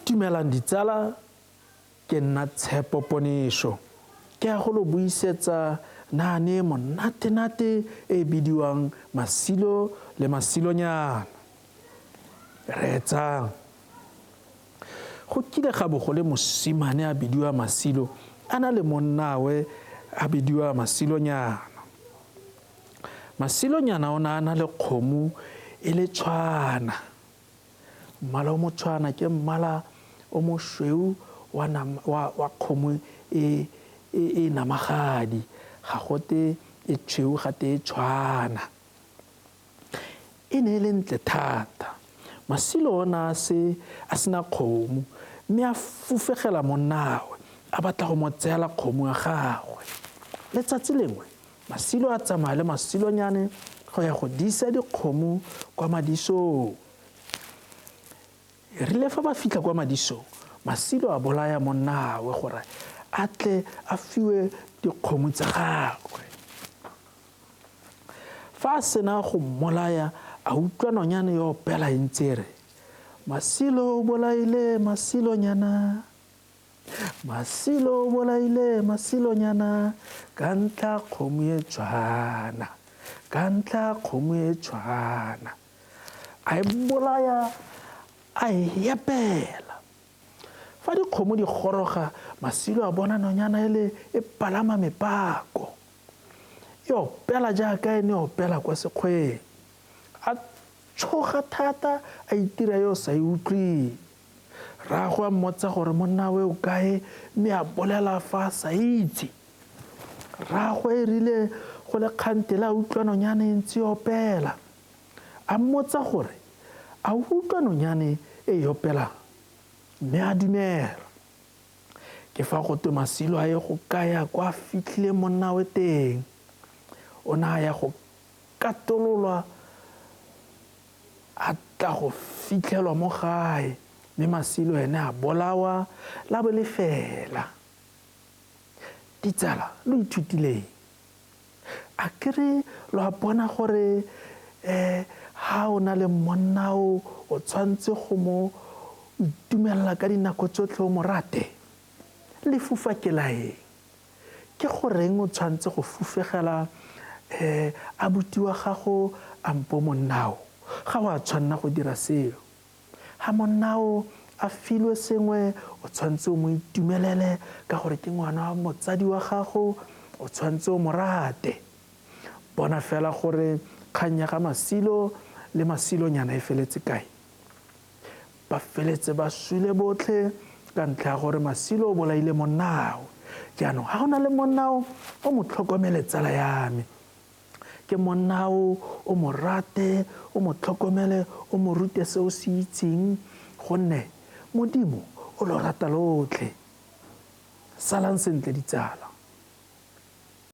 Dumelang ditsala, ke nna Tshepo Ponesho. Ke a go lo buisetsa naane monate e bidiwang Masilo le Masilonyana. Re etsang. Go kile ga bo go le mosimane a bidiwa Masilo, a na le monnawe a bidiwa Masilonyana. Masilonyana o na le kgomo e le tshwana. Mmala o motshwana ke mmala o mošweu wa kgomo e namagadi, ga gote e tšhweu gate e tshwana. E ne e le ntle thata. Masilo ona a sena kgomo, mme a fufegela monnawe a batla go mo tseela kgomo ya gagwe. Letsatsi lengwe Masilo a tsamaya le Masilonyane go ya go disa dikgomo kwa madisong. E rile fa ba fitlha kwa madisong, Masilo a bolaya monnawe gore a tle a fiwe dikgomo tsa gagwe. Fa a sena go mmolaya, a utlwa nonyane yo opela e ntse e re, Masilo o bolaile Masilonyana, Masilo o bolaile Masilonyana, ka ntlha kgomo e tshwana, ka ntlha kgomo e tshwana. A e bolaya, a e epela. Fa dikgomo di goroga, Masilo a bona nonyana e palama mepako. E opela jaaka e ne opela kwa sekgweng. A tshoga thata, a itira yo sa e utlweng. Rraagwe a mmotsa gore monnawe o kae, mme a bolela fa a sa itse. Rraagwe e rile go le kgante le a utlwa nonyane e ntse e opela. A mmotsa gore a utlwa nonyane e opelang, mme a dumela. Ke fa go twe Masilo a ye go kaya kwa a fitlhile monnawe teng. O ne a ya go katololwa, a tla go fitlhelwa mo gae, mme Masilo ene a bolawa la bo le fela. Ditsala, lo ithutileng? A kere lo a bona gore ha o na le monna o tshwantse go mo itumelela ka dinako tsotlhe o mo rate? Le fufa ke laeng? Ke goreng o tshwantse go fufegela abuti wa gago ampo monnao? Ga o a tshwanna go dira seo. Ha monnao a filwe sengwe, o tshwantse o mo itumelele ka gore ke ngwana wa motsadi wa gago, o tshwantse o mo rate. Bona fela gore kgang ya ga Masilo le Masilonyana e feletse kae. Ba feletse ba swile botlhe ka ntlha ya gore Masilo o bolaile monnao. Jaanong ha o na le monnao, o mo tlhokomele tsala ya me. Ke monnao, o mo rate, o mo tlhokomele, o mo rute se o se itseng, gonne Modimo o lo rata lotlhe. Salang sentle ditsala.